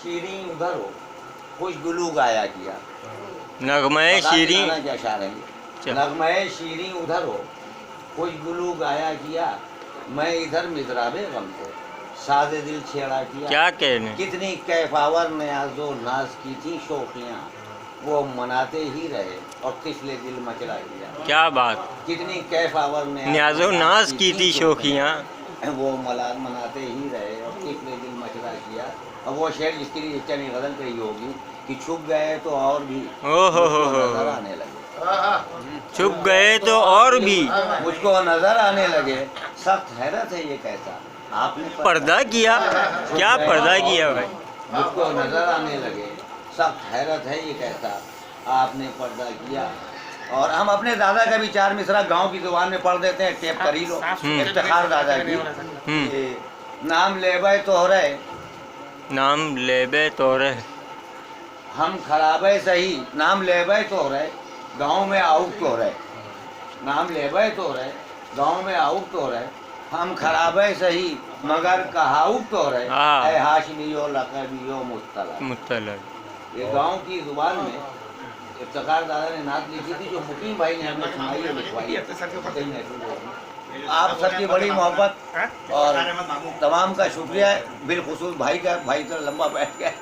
शीरीं उधर हो, कुछ गुलू गाया किया। नगमे शीरीं क्या शायर है? नगमे शीरीं उधर हो, कुछ गुलू गाया किया, मैं इधर मिज़राबे गम से सादे दिल छेड़ा किया। क्या कहने, कितनी कैफावर न्याज़ो नाज की थी शौकियाँ, वो मनाते ही रहे और तिफले दिल मचला दिया। क्या बात, कितनी कैफावर न्याज़ो नाज की थी शौकियाँ, वो मनाते ही रहे और तिफले दिल मचला किया। अब वो शेर जिसके लिए चने गज़ल कही होगी कि छुप गए तो और भी ओहो मुझको नजर आने लगे। छुप गए तो और भी मुझको नजर आने लगे। सख्त हैरत है ये कैसा आपने पर्दा किया। क्या पर्दा किया भाई, मुझको नजर आने लगे। सख्त हैरत है ये कैसा आपने पर्दा किया। और हम अपने दादा का भी 4 मिसरा गांव की जुबान में पढ़ देते हैं, टेप कर ही लो। इफ्तिखार दादा की ये नाम लेबे तोहरे, नाम लेबे तोरे, हम खराबे सही, नाम लेबे तोहरे गाँव में आउट तोहरे, नाम लेबे तोहरे गाँव में आउट तोहरे, हम खराबे सही मगर कहाउट तोहरे, ऐ हाशमियो लक़बियो मुत्तलब। ये गांव की जुबान में इफ्तिखार दादा ने नात लिखी थी, जो मुकीम भाई ने हमें सुनाई है, लिखवाई है। आप सबकी बड़ी मोहब्बत और तमाम का शुक्रिया, बिलखुसूस भाई का, भाई तो लंबा बैठ गया।